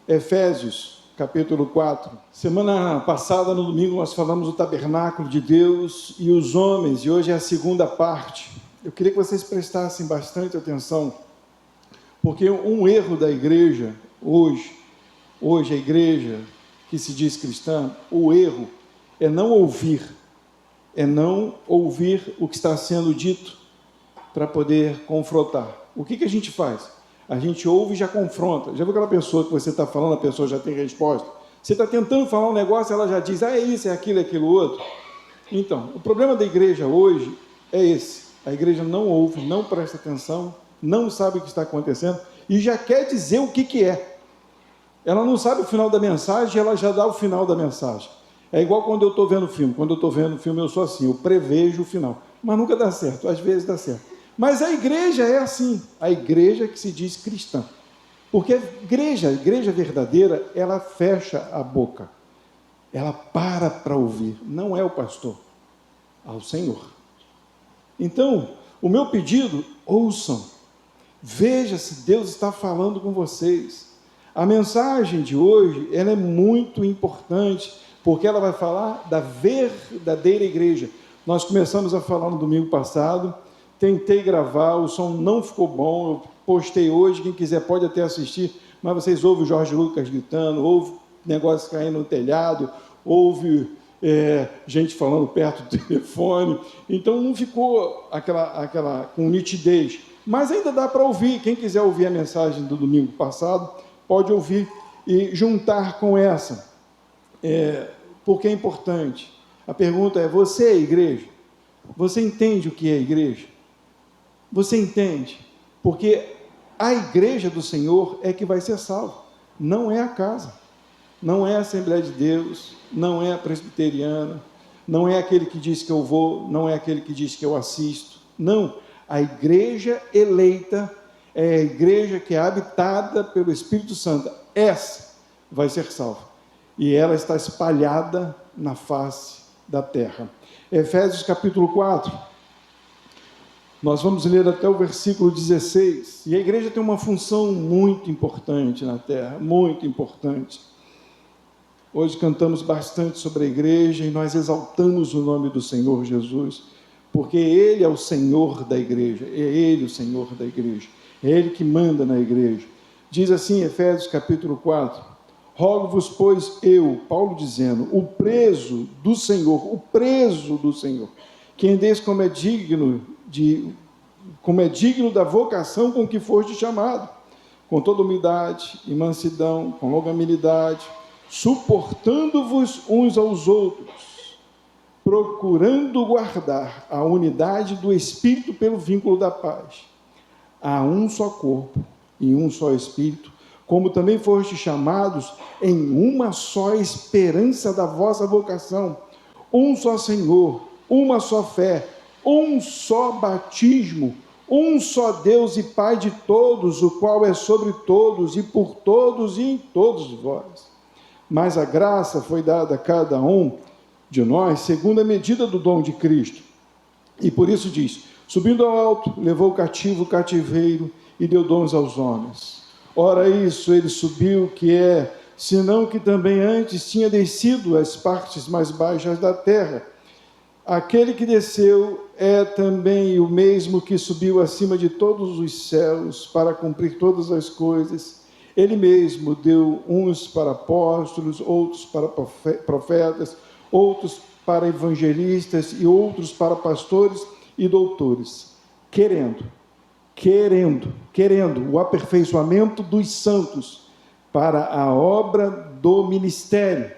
Efésios, capítulo 4. Semana passada, no domingo, nós falamos do tabernáculo de Deus e os homens, e hoje é a segunda parte. Eu queria que vocês prestassem bastante atenção, porque um erro da igreja, hoje a igreja que se diz cristã, o erro é não ouvir o que está sendo dito para poder confrontar. O que a gente faz? A gente ouve e já confronta. Já viu aquela pessoa que você está falando, a pessoa já tem resposta? Você está tentando falar um negócio, ela já diz, é isso, é aquilo outro. Então, o problema da igreja hoje é esse. A igreja não ouve, não presta atenção, não sabe o que está acontecendo e já quer dizer o que é. Ela não sabe o final da mensagem, ela já dá o final da mensagem. É igual quando eu estou vendo filme. Quando eu estou vendo filme, eu sou assim, eu prevejo o final. Mas nunca dá certo, às vezes dá certo. Mas a igreja é assim, a igreja que se diz cristã. Porque a igreja verdadeira, ela fecha a boca. Ela para ouvir. Não é o pastor, ao Senhor. Então, o meu pedido, ouçam. Veja se Deus está falando com vocês. A mensagem de hoje, ela é muito importante, porque ela vai falar da verdadeira igreja. Nós começamos a falar no domingo passado, tentei gravar, o som não ficou bom, eu postei hoje, quem quiser pode até assistir, mas vocês ouvem o Jorge Lucas gritando, ouve negócio caindo no telhado, ouve gente falando perto do telefone, então não ficou aquela com nitidez, mas ainda dá para ouvir. Quem quiser ouvir a mensagem do domingo passado, pode ouvir e juntar com essa, porque é importante. A pergunta é, você é igreja? Você entende o que é igreja? Você entende? Porque a igreja do Senhor é que vai ser salva, não é a casa, não é a Assembleia de Deus, não é a presbiteriana, não é aquele que diz que eu vou, não é aquele que diz que eu assisto, não, a igreja eleita é a igreja que é habitada pelo Espírito Santo, essa vai ser salva, e ela está espalhada na face da terra. Efésios capítulo 4, nós vamos ler até o versículo 16, e a igreja tem uma função muito importante na terra, muito importante. Hoje cantamos bastante sobre a igreja e nós exaltamos o nome do Senhor Jesus, porque Ele é o Senhor da igreja, é Ele o Senhor da igreja, é Ele que manda na igreja. Diz assim, Efésios capítulo 4, rogo-vos, pois eu, Paulo dizendo, o preso do Senhor, que andeis como é digno da vocação com que foste chamado, com toda humildade e mansidão, com longanimidade, suportando-vos uns aos outros, procurando guardar a unidade do Espírito pelo vínculo da paz. Há um só corpo e um só Espírito, como também fostes chamados em uma só esperança da vossa vocação, um só Senhor, uma só fé, um só batismo, um só Deus e Pai de todos, o qual é sobre todos e por todos e em todos vós. Mas a graça foi dada a cada um de nós segundo a medida do dom de Cristo. E por isso diz, subindo ao alto, levou o cativo o cativeiro e deu dons aos homens. Ora isso, ele subiu, que é, senão que também antes tinha descido às partes mais baixas da terra. Aquele que desceu é também o mesmo que subiu acima de todos os céus para cumprir todas as coisas. Ele mesmo deu uns para apóstolos, outros para profetas, outros para evangelistas e outros para pastores e doutores, querendo o aperfeiçoamento dos santos para a obra do ministério,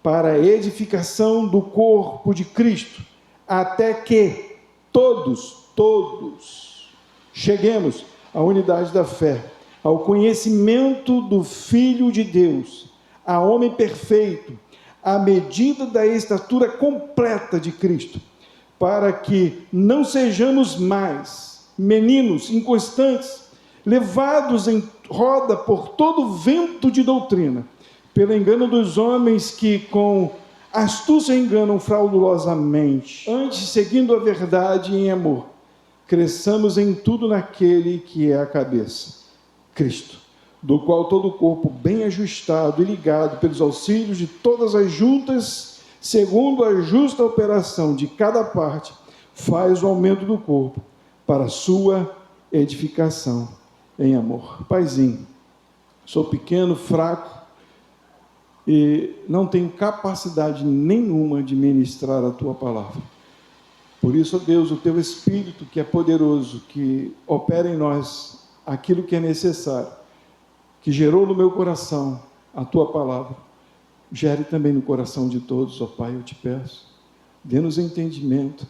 para a edificação do corpo de Cristo, até que todos cheguemos à unidade da fé, ao conhecimento do Filho de Deus, a homem perfeito, à medida da estatura completa de Cristo, para que não sejamos mais meninos inconstantes, levados em roda por todo vento de doutrina, pelo engano dos homens que com astúcia enganam fraudulosamente, antes seguindo a verdade em amor, cresçamos em tudo naquele que é a cabeça, Cristo, do qual todo o corpo, bem ajustado e ligado pelos auxílios de todas as juntas, segundo a justa operação de cada parte, faz o aumento do corpo para a sua edificação em amor. Paizinho, sou pequeno, fraco e não tenho capacidade nenhuma de ministrar a tua palavra. Por isso, ó Deus, o teu Espírito, que é poderoso, que opera em nós aquilo que é necessário, que gerou no meu coração a tua palavra, gere também no coração de todos, ó Pai, eu te peço. Dê-nos entendimento,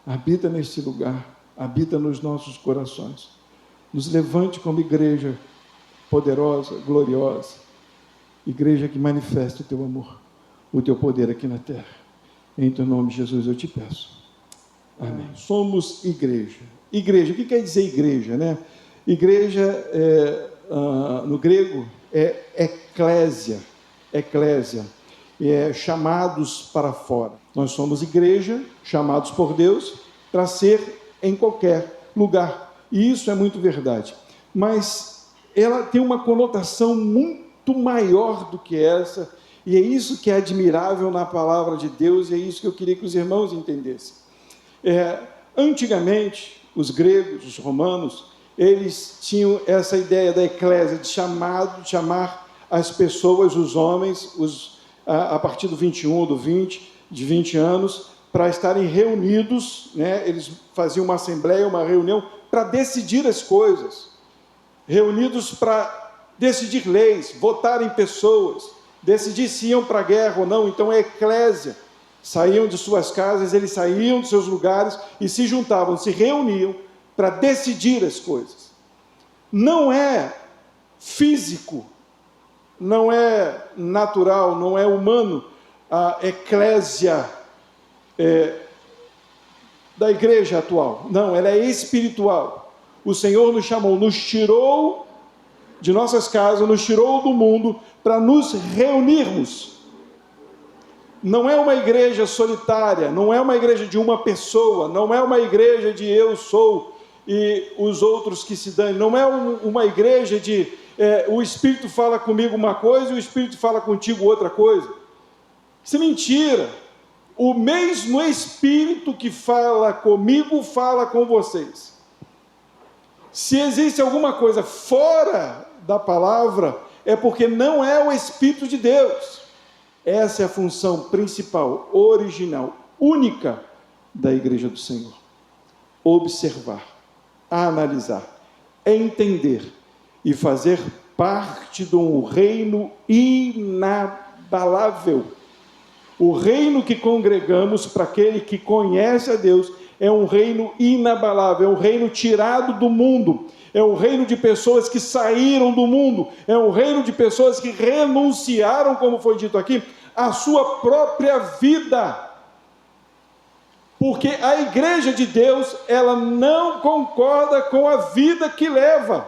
habita neste lugar, habita nos nossos corações. Nos levante como igreja poderosa, gloriosa, igreja que manifesta o teu amor, o teu poder aqui na terra. Em teu nome, Jesus, eu te peço. Amém. Somos igreja. Igreja, o que quer dizer igreja, né? Igreja, no grego, é eclésia, chamados para fora. Nós somos igreja, chamados por Deus, para ser em qualquer lugar. E isso é muito verdade. Mas ela tem uma conotação muito maior do que essa, e é isso que é admirável na palavra de Deus, e é isso que eu queria que os irmãos entendessem. Antigamente, os gregos, os romanos, eles tinham essa ideia da eclésia, de chamar as pessoas, os homens, a partir do 21, de 20 anos, para estarem reunidos, né? Eles faziam uma assembleia, uma reunião, para decidir as coisas, reunidos para decidir leis, votar em pessoas, decidir se iam para a guerra ou não. Então, a eclésia, saíam de suas casas, eles saíam de seus lugares e se juntavam, se reuniam para decidir as coisas. Não é físico, não é natural, não é humano a eclésia da igreja atual. Não, ela é espiritual. O Senhor nos chamou, nos tirou de nossas casas, nos tirou do mundo para nos reunirmos. Não é uma igreja solitária, não é uma igreja de uma pessoa, não é uma igreja de eu sou e os outros que se dão, não é uma igreja de o Espírito fala comigo uma coisa e o Espírito fala contigo outra coisa. Isso é mentira. O mesmo Espírito que fala comigo, fala com vocês. Se existe alguma coisa fora da palavra, é porque não é o Espírito de Deus. Essa é a função principal, original, única da igreja do Senhor. Observar, analisar, entender e fazer parte de um reino inabalável. O reino que congregamos para aquele que conhece a Deus é um reino inabalável, é um reino tirado do mundo, é um reino de pessoas que saíram do mundo, é um reino de pessoas que renunciaram, como foi dito aqui, à sua própria vida. Porque a igreja de Deus, ela não concorda com a vida que leva.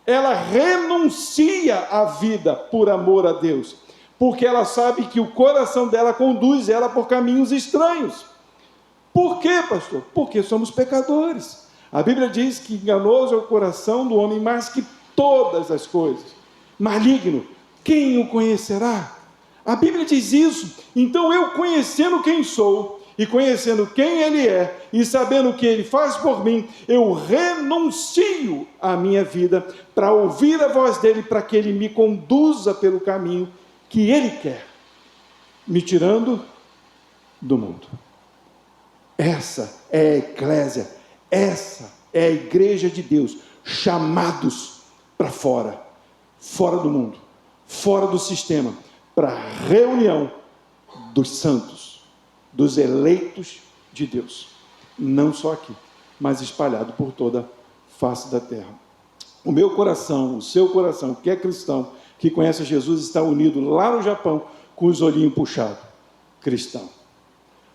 Ela renuncia à vida por amor a Deus, porque ela sabe que o coração dela conduz ela por caminhos estranhos. Por quê, pastor? Porque somos pecadores. A Bíblia diz que enganoso é o coração do homem mais que todas as coisas. Maligno, quem o conhecerá? A Bíblia diz isso. Então eu, conhecendo quem sou e conhecendo quem Ele é e sabendo o que Ele faz por mim, eu renuncio à minha vida para ouvir a voz dEle, para que Ele me conduza pelo caminho que Ele quer, me tirando do mundo. Essa é a eclésia, essa é a igreja de Deus, chamados para fora do mundo, fora do sistema, para a reunião dos santos, dos eleitos de Deus, não só aqui, mas espalhado por toda a face da terra. O meu coração, o seu coração, que é cristão, que conhece Jesus, está unido lá no Japão, com os olhinhos puxados, cristão.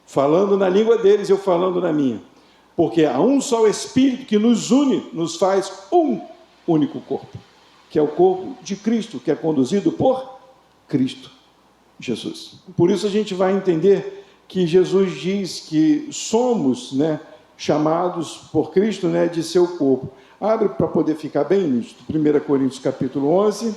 Falando na língua deles, eu falando na minha. Porque há um só Espírito que nos une, nos faz um único corpo, que é o corpo de Cristo, que é conduzido por Cristo Jesus. Por isso a gente vai entender que Jesus diz que somos, chamados por Cristo, de seu corpo. Abre para poder ficar bem nítido. 1 Coríntios capítulo 11,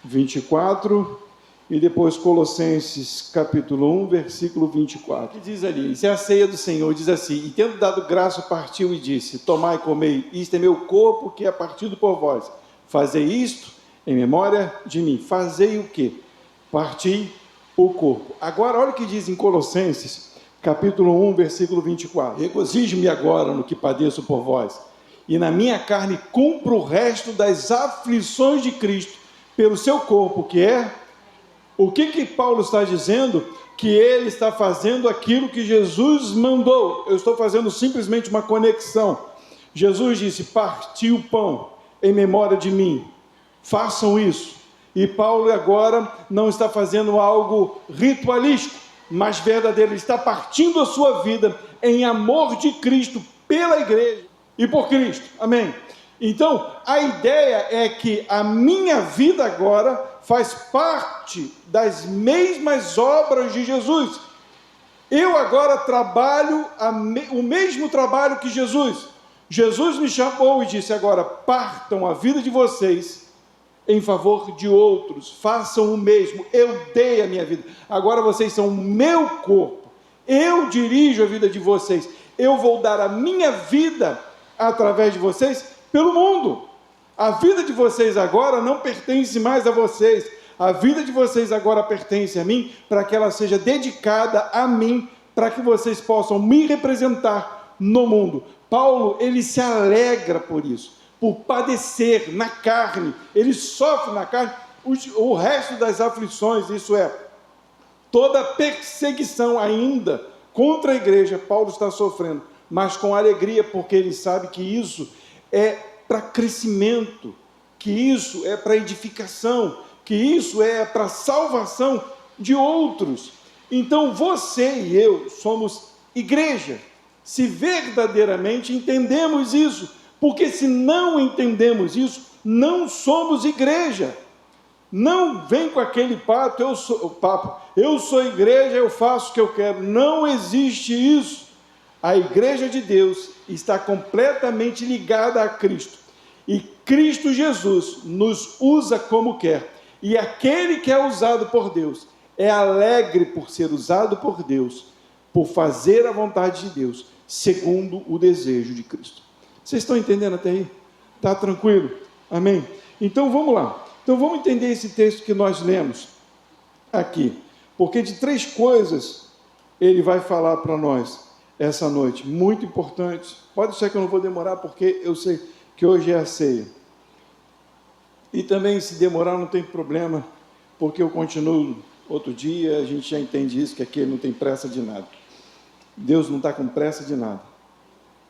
24, e depois Colossenses capítulo 1, versículo 24. Que diz ali, isso é a ceia do Senhor, diz assim: e tendo dado graça, partiu e disse: tomai e comei, isto é meu corpo que é partido por vós. Fazei isto em memória de mim. Fazei o quê? Parti o corpo. Agora, olha o que diz em Colossenses, capítulo 1, versículo 24. Regozijo-me agora no que padeço por vós, e na minha carne cumpro o resto das aflições de Cristo, pelo seu corpo, que é... O que Paulo está dizendo? Que ele está fazendo aquilo que Jesus mandou. Eu estou fazendo simplesmente uma conexão. Jesus disse: parti o pão em memória de mim. Façam isso. E Paulo agora não está fazendo algo ritualístico, mas verdadeiro. Ele está partindo a sua vida em amor de Cristo pela igreja e por Cristo. Amém? Então, a ideia é que a minha vida agora faz parte das mesmas obras de Jesus. Eu agora trabalho o mesmo trabalho que Jesus. Jesus me chamou e disse: agora partam a vida de vocês em favor de outros, façam o mesmo. Eu dei a minha vida, agora vocês são o meu corpo, eu dirijo a vida de vocês, eu vou dar a minha vida através de vocês pelo mundo. A vida de vocês agora não pertence mais a vocês, a vida de vocês agora pertence a mim, para que ela seja dedicada a mim, para que vocês possam me representar no mundo. Paulo, ele se alegra por isso, por padecer na carne, ele sofre na carne o resto das aflições, isso é, toda perseguição ainda contra a igreja, Paulo está sofrendo, mas com alegria, porque ele sabe que isso é para crescimento, que isso é para edificação, que isso é para salvação de outros. Então você e eu somos igreja, se verdadeiramente entendemos isso, porque se não entendemos isso, não somos igreja. Não vem com aquele papo, eu sou igreja, eu faço o que eu quero. Não existe isso. A igreja de Deus está completamente ligada a Cristo. E Cristo Jesus nos usa como quer. E aquele que é usado por Deus é alegre por ser usado por Deus, por fazer a vontade de Deus, segundo o desejo de Cristo. Vocês estão entendendo até aí? Está tranquilo? Amém? Então vamos lá. Então vamos entender esse texto que nós lemos aqui. Porque de 3 coisas ele vai falar para nós essa noite, muito importante. Pode ser que eu não vou demorar, porque eu sei que hoje é a ceia. E também, se demorar, não tem problema, porque eu continuo outro dia, a gente já entende isso, que aqui ele não tem pressa de nada. Deus não está com pressa de nada.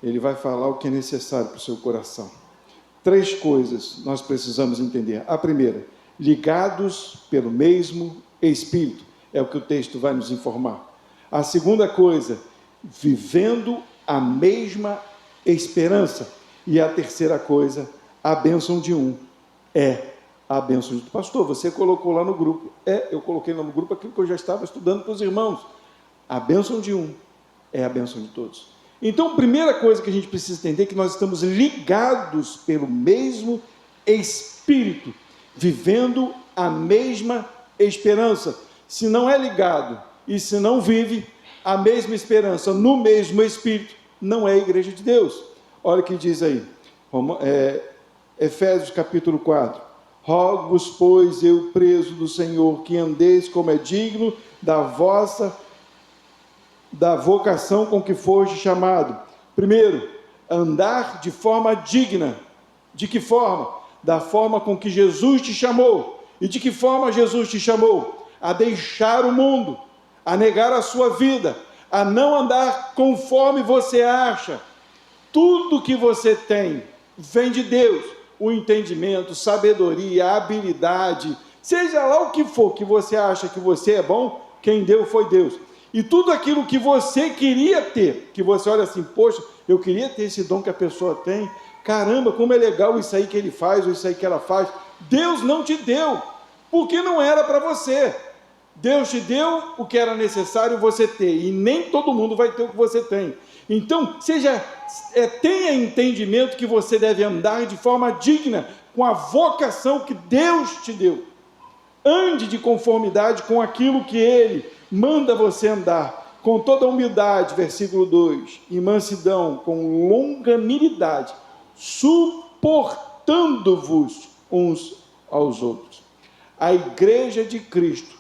Ele vai falar o que é necessário para o seu coração. 3 coisas nós precisamos entender. A primeira, ligados pelo mesmo Espírito, é o que o texto vai nos informar. A segunda coisa, vivendo a mesma esperança. E a terceira coisa, a bênção de um é a bênção de... Pastor, você colocou lá no grupo. Eu coloquei lá no grupo aquilo que eu já estava estudando para os irmãos. A bênção de um é a bênção de todos. Então, a primeira coisa que a gente precisa entender é que nós estamos ligados pelo mesmo Espírito, vivendo a mesma esperança. Se não é ligado e se não vive a mesma esperança no mesmo Espírito, não é a igreja de Deus. Olha o que diz aí, Efésios capítulo 4. Rogo-vos, pois, eu preso do Senhor, que andeis como é digno da vocação com que foste chamado. Primeiro, andar de forma digna. De que forma? Da forma com que Jesus te chamou. E de que forma Jesus te chamou? A deixar o mundo, a negar a sua vida, a não andar conforme você acha. Tudo que você tem vem de Deus. O entendimento, sabedoria, habilidade, seja lá o que for que você acha que você é bom, quem deu foi Deus. E tudo aquilo que você queria ter, que você olha assim, poxa, eu queria ter esse dom que a pessoa tem, caramba, como é legal isso aí que ele faz, ou isso aí que ela faz, Deus não te deu, porque não era para você. Deus te deu o que era necessário você ter, e nem todo mundo vai ter o que você tem. Então, tenha entendimento que você deve andar de forma digna, com a vocação que Deus te deu. Ande de conformidade com aquilo que Ele manda você andar, com toda humildade, versículo 2, e mansidão, com longanimidade, suportando-vos uns aos outros. A igreja de Cristo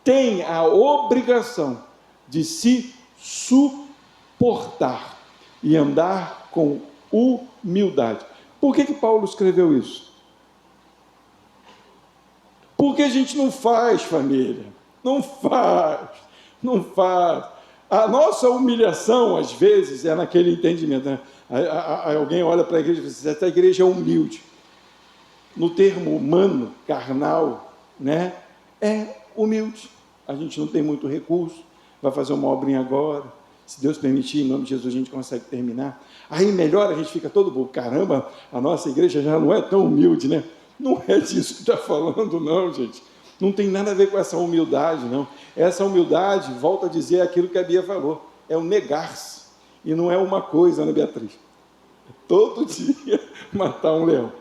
tem a obrigação de se suportar e andar com humildade. Por que Paulo escreveu isso? Porque a gente não faz, família. Não faz. A nossa humilhação, às vezes, é naquele entendimento, né? Alguém olha para a igreja e diz, essa igreja é humilde. No termo humano, carnal, né? É humilde. A gente não tem muito recurso, vai fazer uma obrinha agora. Se Deus permitir, em nome de Jesus, a gente consegue terminar. Aí melhor, a gente fica todo bom. Caramba, a nossa igreja já não é tão humilde, né? Não é disso que está falando, não, gente. Não tem nada a ver com essa humildade, não. Essa humildade, volta a dizer aquilo que a Bia falou, é o negar-se. E não é uma coisa, né, Beatriz? É todo dia matar um leão.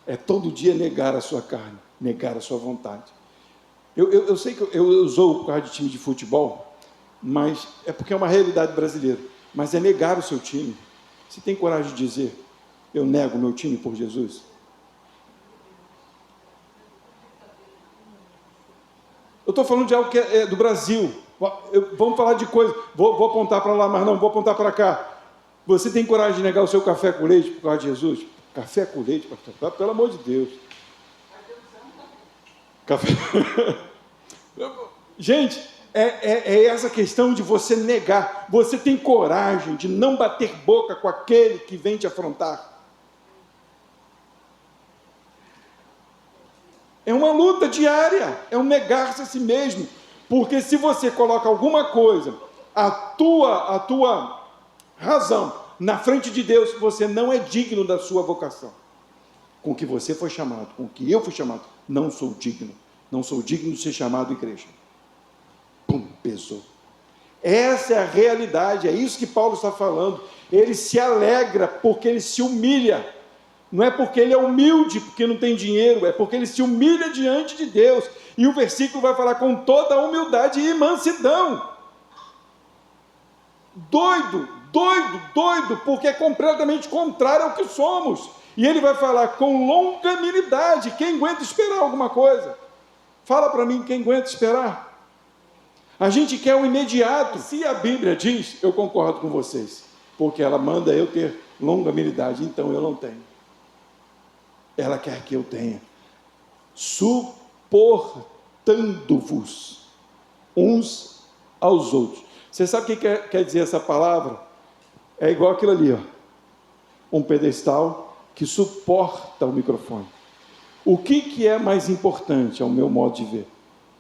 É todo dia negar a sua carne, negar a sua vontade. Eu sei que eu usou por causa de time de futebol, mas é porque é uma realidade brasileira. Mas é negar o seu time. Você tem coragem de dizer, eu nego o meu time por Jesus? Eu estou falando de algo que é do Brasil. Vamos falar de coisa. Vou apontar para lá, mas não, vou apontar para cá. Você tem coragem de negar o seu café com leite por causa de Jesus? Café com leite, pastor? Pelo amor de Deus. Café. Gente, é essa questão de você negar. Você tem coragem de não bater boca com aquele que vem te afrontar? É uma luta diária, é um negar-se a si mesmo, porque se você coloca alguma coisa, a tua razão, na frente de Deus, você não é digno da sua vocação, com que você foi chamado, com que eu fui chamado, não sou digno de ser chamado igreja. Pum, pesou. Essa é a realidade, é isso que Paulo está falando. Ele se alegra porque ele se humilha. Não é porque ele é humilde, porque não tem dinheiro, é porque ele se humilha diante de Deus. E o versículo vai falar com toda a humildade e mansidão. Doido, porque é completamente contrário ao que somos. E ele vai falar com longanimidade. Quem aguenta esperar alguma coisa? Fala para mim, quem aguenta esperar? A gente quer o imediato. Se a Bíblia diz, eu concordo com vocês, porque ela manda eu ter longanimidade, então eu não tenho. Ela quer que eu tenha. Suportando-vos uns aos outros. Você sabe o que quer dizer essa palavra? É igual aquilo ali, ó. Um pedestal que suporta o microfone. O que é mais importante, ao meu modo de ver?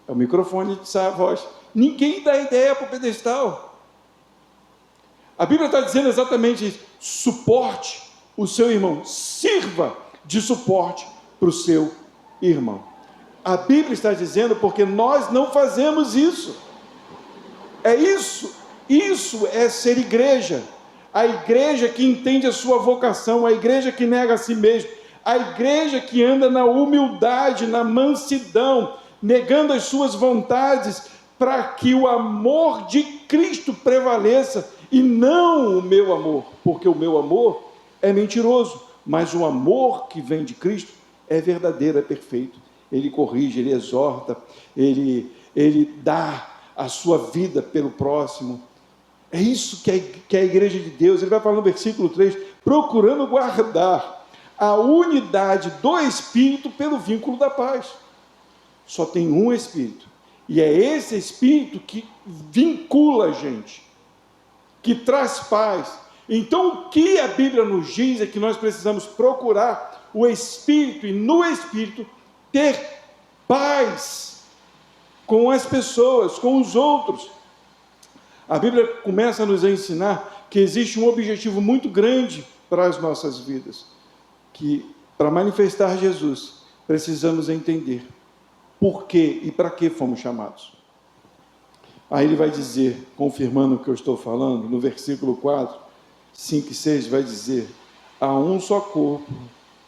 É o microfone que sai a voz. Ninguém dá ideia para o pedestal. A Bíblia está dizendo exatamente isso. Suporte o seu irmão. Sirva de suporte para o seu irmão. A Bíblia está dizendo porque nós não fazemos isso. É isso é ser igreja. A igreja que entende a sua vocação, a igreja que nega a si mesmo, a igreja que anda na humildade, na mansidão, negando as suas vontades, para que o amor de Cristo prevaleça e não o meu amor, porque o meu amor é mentiroso. Mas o amor que vem de Cristo é verdadeiro, é perfeito. Ele corrige, ele exorta, ele dá a sua vida pelo próximo. É isso que é a igreja de Deus. Ele vai falar no versículo 3, procurando guardar a unidade do Espírito pelo vínculo da paz. Só tem um Espírito. E é esse Espírito que vincula a gente, que traz paz. Então, o que a Bíblia nos diz é que nós precisamos procurar o Espírito e no Espírito ter paz com as pessoas, com os outros. A Bíblia começa a nos ensinar que existe um objetivo muito grande para as nossas vidas, que para manifestar Jesus, precisamos entender por que e para que fomos chamados. Aí ele vai dizer, confirmando o que eu estou falando, no versículo 4, 5:6 vai dizer: há um só corpo,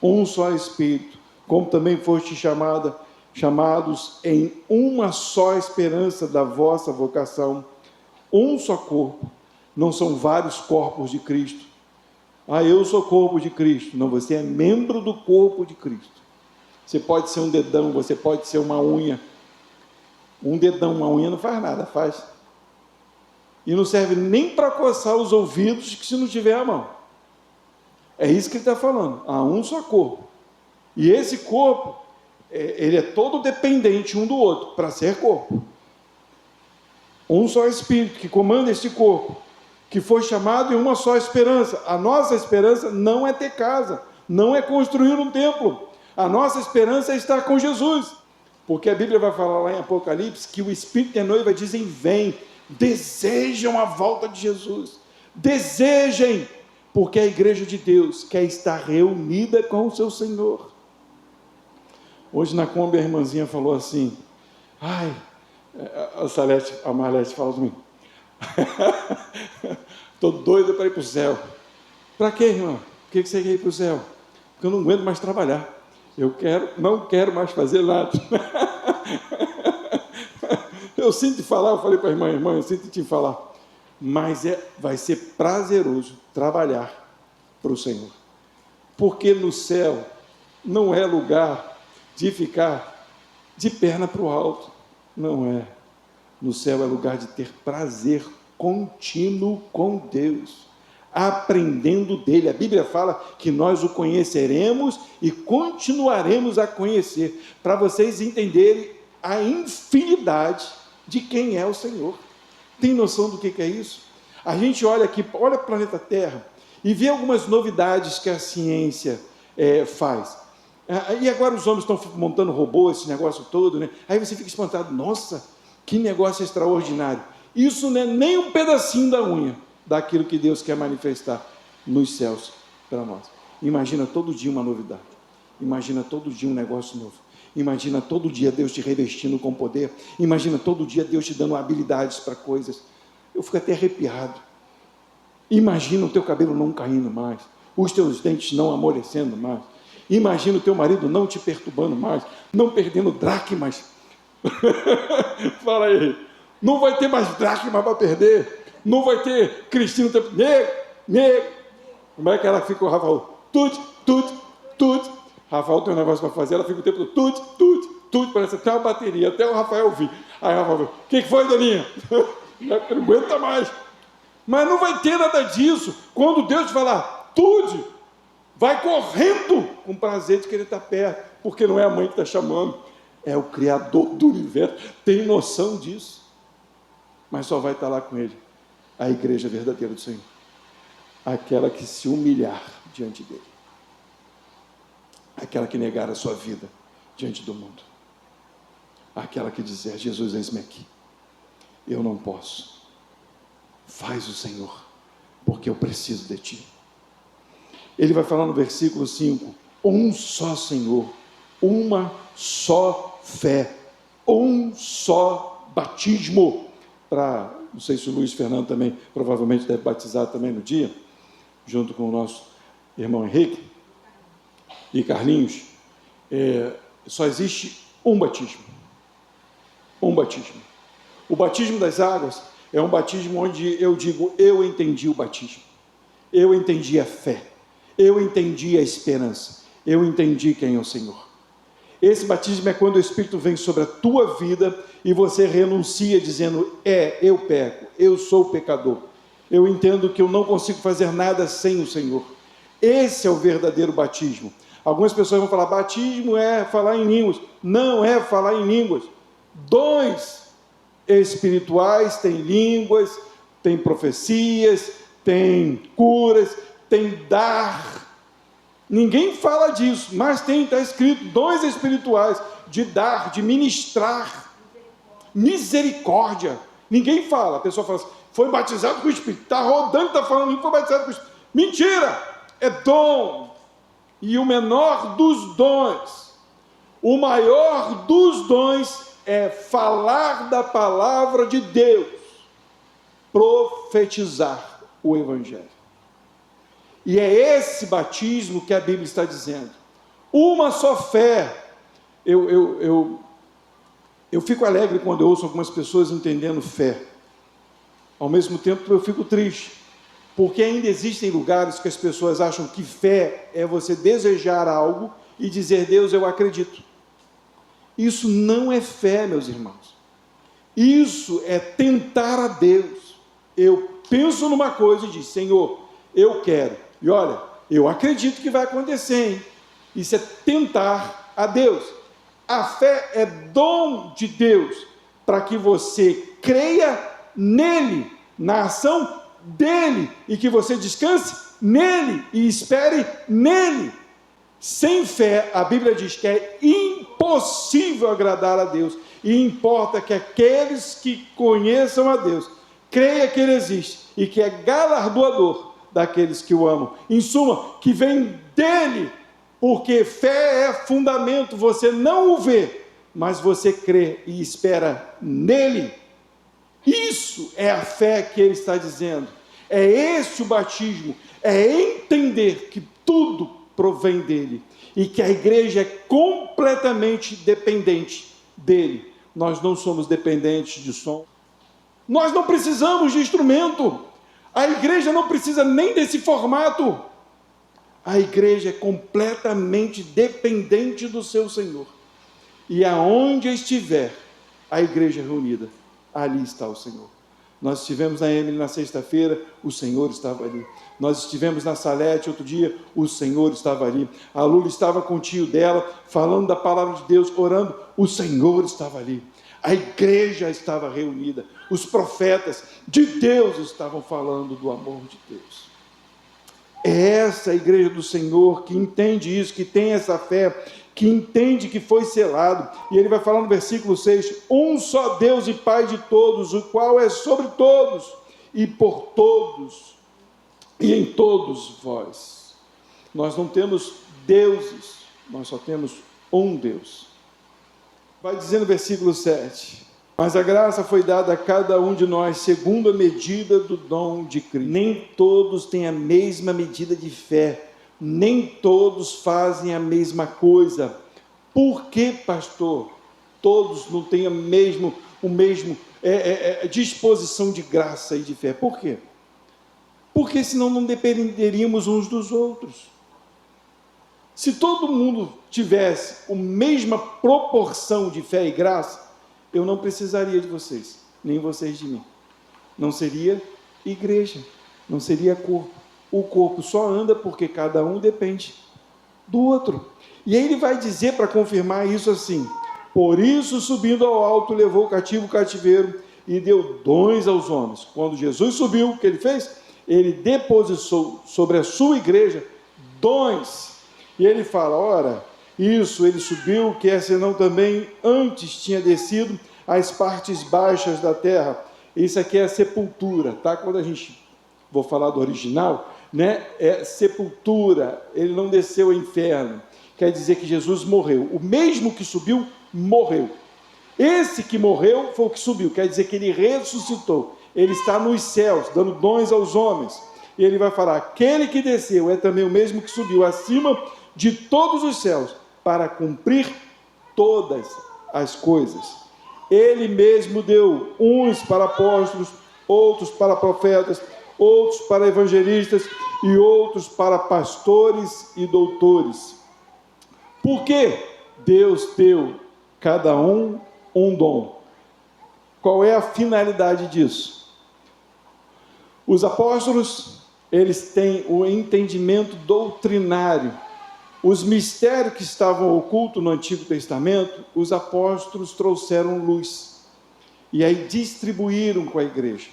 um só Espírito, como também foste chamados em uma só esperança da vossa vocação. Um só corpo, não são vários corpos de Cristo. Eu sou corpo de Cristo. Não, você é membro do corpo de Cristo. Você pode ser um dedão, você pode ser uma unha. Um dedão, uma unha não faz nada, faz. E não serve nem para coçar os ouvidos, que se não tiver a mão. É isso que ele está falando. Há um só corpo. E esse corpo, ele é todo dependente um do outro, para ser corpo. Um só Espírito que comanda este corpo, que foi chamado em uma só esperança. A nossa esperança não é ter casa, não é construir um templo. A nossa esperança é estar com Jesus. Porque a Bíblia vai falar lá em Apocalipse que o Espírito e a noiva dizem: vem, desejam a volta de Jesus. Desejem, porque a igreja de Deus quer estar reunida com o seu Senhor. Hoje na Kombi a irmãzinha falou assim: a Marlete fala de mim. Estou doida para ir para o céu. Para quê, irmã? Por que você quer ir para o céu? Porque eu não aguento mais trabalhar. Não quero mais fazer nada. Eu sinto falar, eu falei para a irmã, eu sinto te falar. Mas vai ser prazeroso trabalhar para o Senhor. Porque no céu não é lugar de ficar de perna para o alto. Não é. No céu é lugar de ter prazer contínuo com Deus, aprendendo dele. A Bíblia fala que nós o conheceremos e continuaremos a conhecer, para vocês entenderem a infinidade de quem é o Senhor. Tem noção do que é isso? A gente olha aqui, olha o planeta Terra e vê algumas novidades que a ciência faz. E agora os homens estão montando robô, esse negócio todo, né? Aí você fica espantado: nossa, que negócio extraordinário. Isso não é nem um pedacinho da unha daquilo que Deus quer manifestar nos céus para nós. Imagina todo dia uma novidade. Imagina todo dia um negócio novo. Imagina todo dia Deus te revestindo com poder. Imagina todo dia Deus te dando habilidades para coisas. Eu fico até arrepiado. Imagina o teu cabelo não caindo mais, os teus dentes não amolecendo mais. Imagina o teu marido não te perturbando mais, não perdendo dracmas. Fala aí. Não vai ter mais dracma para perder. Não vai ter Cristina o tempo negro. Como é que ela fica, o Rafael? Tudo. Rafael tem um negócio para fazer, ela fica o tempo todo tudo. Parece até uma bateria, até o Rafael ouvir. Aí o Rafael fala: o que foi, Doninha? Não aguenta mais. Mas não vai ter nada disso. Quando Deus te falar tudo, vai correndo com prazer de querer estar perto, porque não é a mãe que está chamando, é o Criador do universo. Tem noção disso? Mas só vai estar lá com ele a igreja verdadeira do Senhor, aquela que se humilhar diante dele, aquela que negar a sua vida diante do mundo, aquela que dizer: Jesus, eis-me aqui, eu não posso, faz o Senhor, porque eu preciso de ti. Ele vai falar no versículo 5: um só Senhor, uma só fé, um só batismo. Não sei se o Luiz Fernando também provavelmente deve batizar também no dia, junto com o nosso irmão Henrique e Carlinhos. Só existe um batismo. Um batismo. O batismo das águas é um batismo onde eu digo: eu entendi o batismo, eu entendi a fé, eu entendi a esperança, eu entendi quem é o Senhor. Esse batismo é quando o Espírito vem sobre a tua vida e você renuncia dizendo: eu peco, eu sou pecador, eu entendo que eu não consigo fazer nada sem o Senhor. Esse é o verdadeiro batismo. Algumas pessoas vão falar: batismo é falar em línguas. Não é falar em línguas. Dons espirituais, tem línguas, tem profecias, tem curas, tem dar. Ninguém fala disso, mas está escrito: dons espirituais, de dar, de ministrar, misericórdia. Ninguém fala. A pessoa fala assim: foi batizado com o Espírito, está rodando, está falando que foi batizado com o Espírito. Mentira, é dom. E o menor dos dons, o maior dos dons é falar da palavra de Deus, profetizar o Evangelho. E é esse batismo que a Bíblia está dizendo. Uma só fé. Eu fico alegre quando eu ouço algumas pessoas entendendo fé. Ao mesmo tempo eu fico triste, porque ainda existem lugares que as pessoas acham que fé é você desejar algo e dizer: Deus, eu acredito. Isso não é fé, meus irmãos. Isso é tentar a Deus. Eu penso numa coisa e digo: Senhor, eu quero. E olha, eu acredito que vai acontecer, hein? Isso é tentar a Deus. A fé é dom de Deus para que você creia nele, na ação dele, e que você descanse nele e espere nele. Sem fé, a Bíblia diz que é impossível agradar a Deus, e importa que aqueles que conheçam a Deus, creia que ele existe e que é galardoador daqueles que o amam. Em suma, que vem dele, porque fé é fundamento, você não o vê, mas você crê e espera nele. Isso é a fé que ele está dizendo. É esse o batismo, é entender que tudo provém dele e que a igreja é completamente dependente dele. Nós não somos dependentes de som, nós não precisamos de instrumento, a igreja não precisa nem desse formato. A igreja é completamente dependente do seu Senhor, e aonde estiver a igreja reunida, ali está o Senhor. Nós estivemos na Emily na sexta-feira, o Senhor estava ali. Nós estivemos na Salete outro dia, o Senhor estava ali. A Lula estava com o tio dela, falando da palavra de Deus, orando, o Senhor estava ali. A igreja estava reunida, os profetas de Deus estavam falando do amor de Deus. É essa a igreja do Senhor que entende isso, que tem essa fé, que entende que foi selado. E ele vai falar no versículo 6, um só Deus e Pai de todos, o qual é sobre todos, e por todos, e em todos vós. Nós não temos deuses, nós só temos um Deus. Vai dizer no versículo 7, mas a graça foi dada a cada um de nós, segundo a medida do dom de Cristo. Nem todos têm a mesma medida de fé, nem todos fazem a mesma coisa. Por que, pastor? Todos não têm a mesma disposição de graça e de fé. Por quê? Porque senão não dependeríamos uns dos outros. Se todo mundo tivesse a mesma proporção de fé e graça, eu não precisaria de vocês, nem vocês de mim. Não seria igreja, não seria corpo. O corpo só anda porque cada um depende do outro. E aí ele vai dizer, para confirmar isso assim: por isso, subindo ao alto, levou o cativo o cativeiro e deu dons aos homens. Quando Jesus subiu, o que ele fez? Ele depositou sobre a sua igreja dons. E ele fala, ora, isso, ele subiu, quer senão também antes tinha descido às partes baixas da terra. Isso aqui é a sepultura, tá? Quando a gente, vou falar do original, né? É sepultura, ele não desceu ao inferno. Quer dizer que Jesus morreu. O mesmo que subiu, morreu. Esse que morreu foi o que subiu, quer dizer que ele ressuscitou. Ele está nos céus, dando dons aos homens. E ele vai falar, aquele que desceu é também o mesmo que subiu acima de todos os céus, para cumprir todas as coisas. Ele mesmo deu uns para apóstolos, outros para profetas, outros para evangelistas e outros para pastores e doutores. Por quê? Deus deu cada um dom. Qual é a finalidade disso? Os apóstolos, eles têm o entendimento doutrinário. Os mistérios que estavam ocultos no Antigo Testamento, os apóstolos trouxeram luz. E aí distribuíram com a igreja.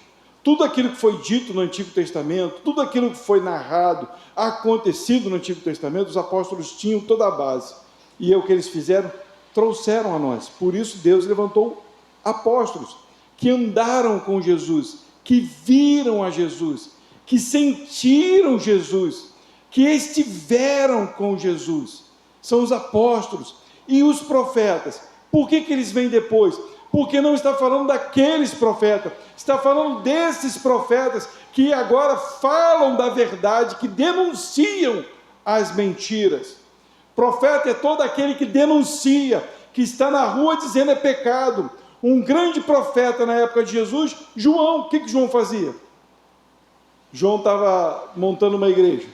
Tudo aquilo que foi dito no Antigo Testamento, tudo aquilo que foi narrado, acontecido no Antigo Testamento, os apóstolos tinham toda a base. E é o que eles fizeram? Trouxeram a nós. Por isso Deus levantou apóstolos que andaram com Jesus, que viram a Jesus, que sentiram Jesus, que estiveram com Jesus. São os apóstolos. E os profetas, por que eles vêm depois? Porque não está falando daqueles profetas, está falando desses profetas que agora falam da verdade, que denunciam as mentiras. Profeta é todo aquele que denuncia, que está na rua dizendo é pecado. Um grande profeta na época de Jesus, João, o que João fazia? João estava montando uma igreja,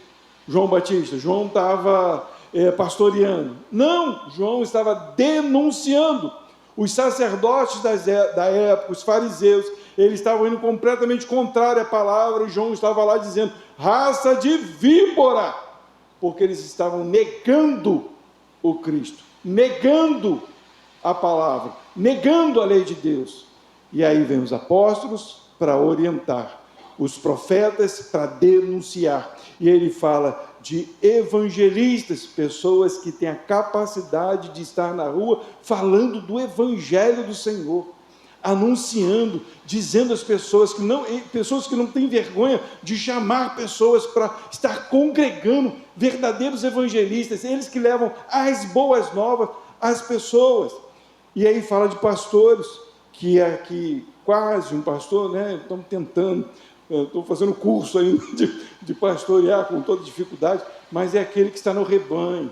João Batista, João estava pastoreando. Não, João estava denunciando. Os sacerdotes da época, os fariseus, eles estavam indo completamente contrário à palavra, e João estava lá dizendo, raça de víbora, porque eles estavam negando o Cristo, negando a palavra, negando a lei de Deus. E aí vem os apóstolos para orientar, os profetas para denunciar. E ele fala de evangelistas, pessoas que têm a capacidade de estar na rua falando do evangelho do Senhor, anunciando, dizendo às pessoas que não têm vergonha de chamar pessoas para estar congregando, verdadeiros evangelistas, eles que levam as boas novas às pessoas. E aí fala de pastores, que é aqui quase um pastor, né? Estamos tentando, estou fazendo curso ainda de pastorear com toda dificuldade, mas é aquele que está no rebanho.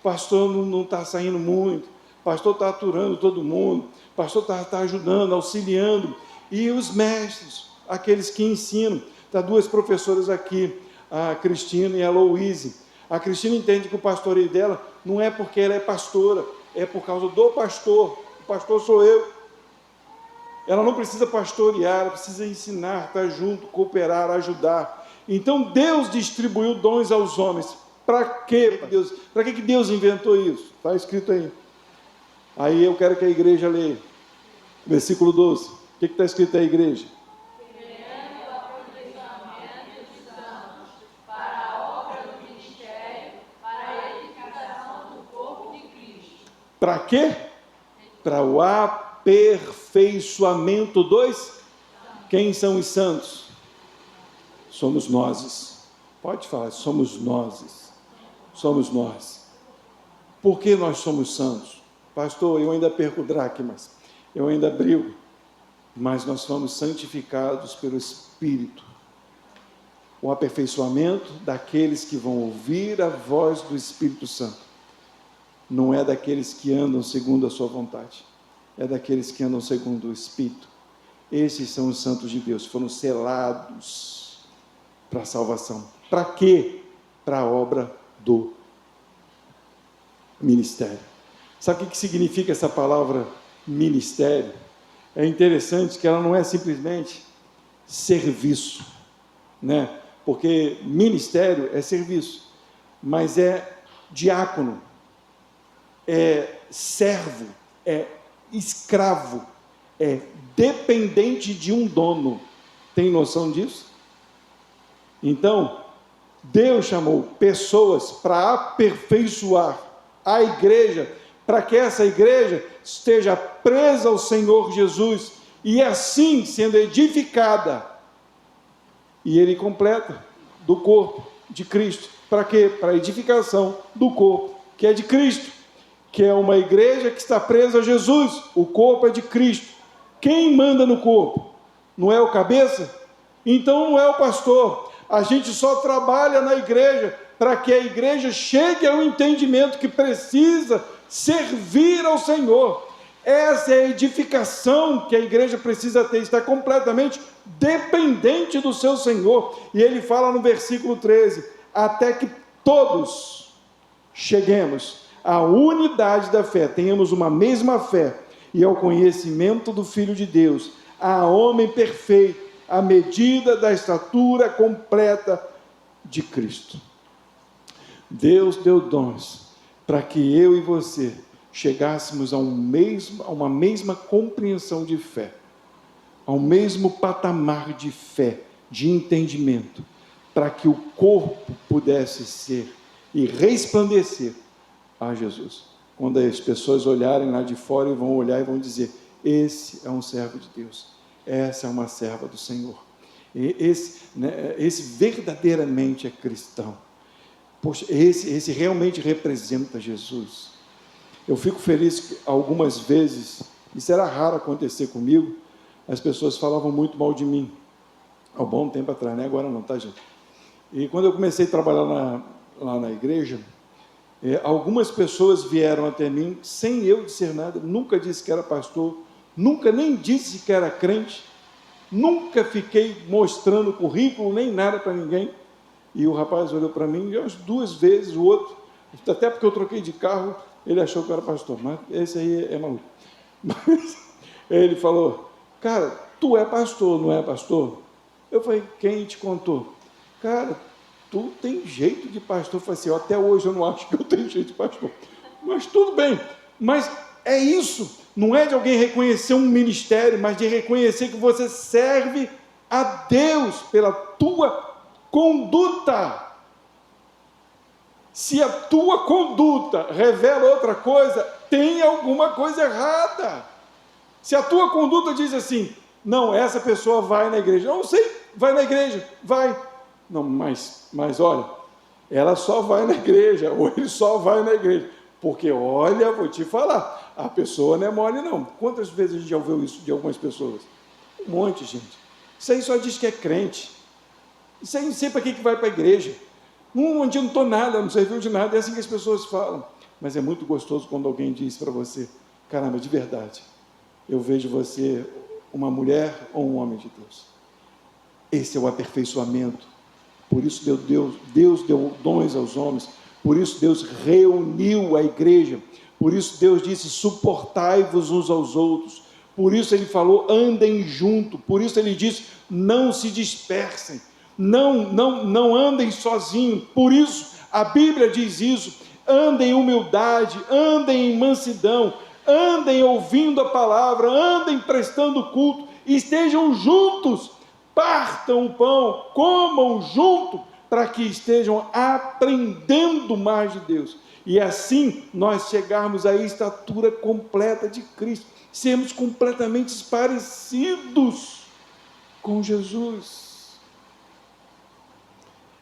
Pastor não está saindo muito, pastor está aturando todo mundo, pastor está ajudando, auxiliando. E os mestres, aqueles que ensinam. Está duas professoras aqui, a Cristina e a Louise. A Cristina entende que o pastoreio dela não é porque ela é pastora, é por causa do pastor. O pastor sou eu. Ela não precisa pastorear, ela precisa ensinar, estar junto, cooperar, ajudar. Então Deus distribuiu dons aos homens. Para quê? Para que Deus inventou isso? Está escrito aí. Aí eu quero que a igreja leia. Versículo 12. O que está escrito aí, igreja? Criando o aperfeiçoamento dos santos, para a obra do ministério, para a edificação do corpo de Cristo. Para quê? Para o aperfeiçoamento dos... Quem são os santos? Somos nós. Pode falar, somos nós. Somos nós. Por que nós somos santos? Pastor, eu ainda perco o dracmas, eu ainda brigo, mas nós somos santificados pelo Espírito. O aperfeiçoamento daqueles que vão ouvir a voz do Espírito Santo. Não é daqueles que andam segundo a sua vontade, é daqueles que andam segundo o Espírito. Esses são os santos de Deus, foram selados para a salvação. Para quê? Para a obra do ministério. Sabe o que significa essa palavra ministério? É interessante que ela não é simplesmente serviço, né? Porque ministério é serviço, mas é diácono, é servo, é escravo, é dependente de um dono. Tem noção disso? Então, Deus chamou pessoas para aperfeiçoar a igreja, para que essa igreja esteja presa ao Senhor Jesus, e assim sendo edificada, e ele completa, do corpo de Cristo. Para quê? Para a edificação do corpo, que é de Cristo, que é uma igreja que está presa a Jesus. O corpo é de Cristo. Quem manda no corpo? Não é o cabeça? Então não é o pastor. A gente só trabalha na igreja para que a igreja chegue ao entendimento que precisa servir ao Senhor. Essa é a edificação que a igreja precisa ter, está completamente dependente do seu Senhor. E ele fala no versículo 13, até que todos cheguemos à unidade da fé, tenhamos uma mesma fé, e ao conhecimento do Filho de Deus, a homem perfeito, à medida da estatura completa de Cristo. Deus deu dons para que eu e você chegássemos a uma mesma compreensão de fé, ao mesmo patamar de fé, de entendimento, para que o corpo pudesse ser e resplandecer a Jesus. Quando as pessoas olharem lá de fora, e vão olhar e vão dizer, esse é um servo de Deus, essa é uma serva do Senhor, esse verdadeiramente é cristão. Poxa, esse realmente representa Jesus. Eu fico feliz que algumas vezes, isso era raro acontecer comigo, as pessoas falavam muito mal de mim. há um bom tempo atrás, não é agora não, tá, gente? E quando eu comecei a trabalhar lá na igreja, algumas pessoas vieram até mim sem eu dizer nada, nunca disse que era pastor, nunca nem disse que era crente, nunca fiquei mostrando currículo nem nada para ninguém. E o rapaz olhou para mim umas 2 vezes, o outro, até porque eu troquei de carro, ele achou que eu era pastor, mas esse aí é maluco. Mas ele falou, cara, tu é pastor, não é pastor? Eu falei, quem te contou? Cara, tu tem jeito de pastor. Eu falei assim, até hoje eu não acho que eu tenho jeito de pastor, mas tudo bem. Mas é isso, não é de alguém reconhecer um ministério, mas de reconhecer que você serve a Deus pela tua conduta. Se a tua conduta revela outra coisa, tem alguma coisa errada. Se a tua conduta diz assim, não, essa pessoa vai na igreja, eu não sei, vai na igreja, vai. Não, mas olha, ela só vai na igreja, ou ele só vai na igreja. Porque, olha, vou te falar, a pessoa não é mole não. Quantas vezes a gente já ouviu isso de algumas pessoas? Um monte, gente. Isso aí só diz que é crente. Isso aí não sei para que vai para a igreja. Não adiantou nada, não serviu de nada. É assim que as pessoas falam. Mas é muito gostoso quando alguém diz para você, caramba, de verdade, eu vejo você uma mulher ou um homem de Deus. Esse é o aperfeiçoamento. Por isso Deus deu dons aos homens. Por isso Deus reuniu a igreja. Por isso Deus disse, suportai-vos uns aos outros. Por isso Ele falou, andem junto. Por isso Ele disse, não se dispersem. Não andem sozinhos. Por isso a Bíblia diz isso. Andem em humildade, andem em mansidão, andem ouvindo a palavra, andem prestando culto, estejam juntos, partam o pão, comam junto, para que estejam aprendendo mais de Deus. E assim nós chegarmos à estatura completa de Cristo, sermos completamente parecidos com Jesus.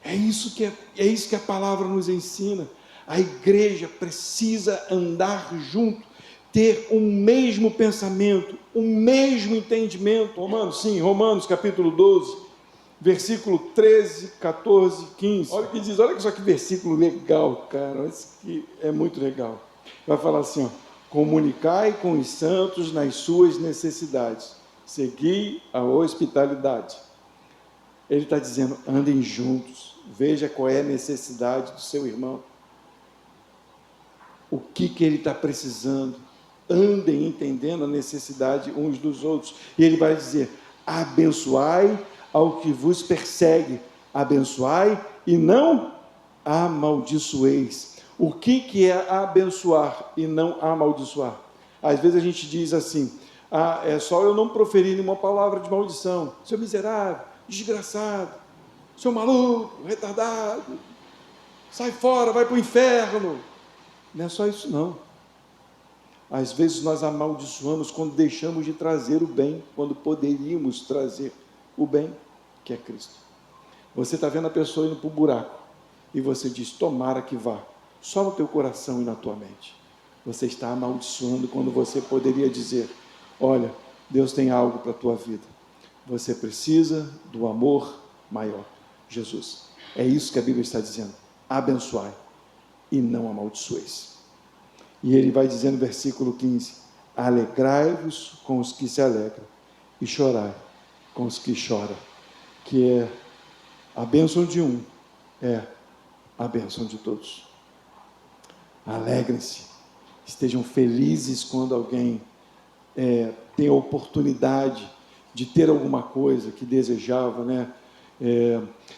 É isso que a palavra nos ensina. A igreja precisa andar junto, ter o mesmo pensamento, o mesmo entendimento. Romanos capítulo 12, versículo 13, 14, 15. Olha o que diz, olha só que versículo legal, cara. Esse aqui é muito legal. Vai falar assim, ó, comunicai com os santos nas suas necessidades, segui a hospitalidade. Ele está dizendo, andem juntos, veja qual é a necessidade do seu irmão, o que ele está precisando, andem entendendo a necessidade uns dos outros, e ele vai dizer, abençoai ao que vos persegue, abençoai e não amaldiçoeis. O que é abençoar e não amaldiçoar? Às vezes a gente diz assim, é só eu não proferir nenhuma palavra de maldição, seu miserável, desgraçado, seu maluco, retardado, sai fora, vai para o inferno. Não é só isso não. Às vezes nós amaldiçoamos quando deixamos de trazer o bem, quando poderíamos trazer o bem, que é Cristo. Você está vendo a pessoa indo para o buraco, e você diz, tomara que vá, só no teu coração e na tua mente. Você está amaldiçoando quando você poderia dizer, olha, Deus tem algo para a tua vida. Você precisa do amor maior, Jesus. É isso que a Bíblia está dizendo. Abençoai e não amaldiçoeis. E ele vai dizer no versículo 15, alegrai-vos com os que se alegram e chorai com os que choram. Que é a bênção de um, é a bênção de todos. Alegrem-se, estejam felizes quando alguém tem a oportunidade de ter alguma coisa que desejava, né?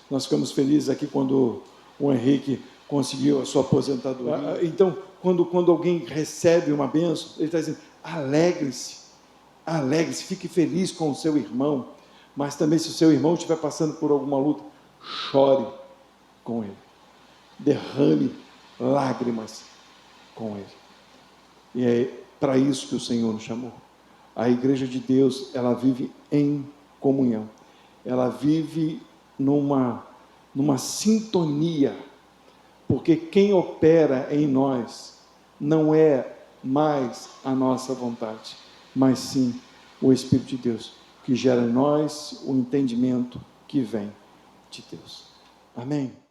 Nós ficamos felizes aqui quando o Henrique conseguiu a sua aposentadoria. Então, quando alguém recebe uma bênção, ele está dizendo, alegre-se, fique feliz com o seu irmão, mas também se o seu irmão estiver passando por alguma luta, chore com ele, derrame lágrimas com ele. E é para isso que o Senhor nos chamou. A igreja de Deus, ela vive em comunhão, ela vive numa sintonia, porque quem opera em nós não é mais a nossa vontade, mas sim o Espírito de Deus, que gera em nós o entendimento que vem de Deus. Amém?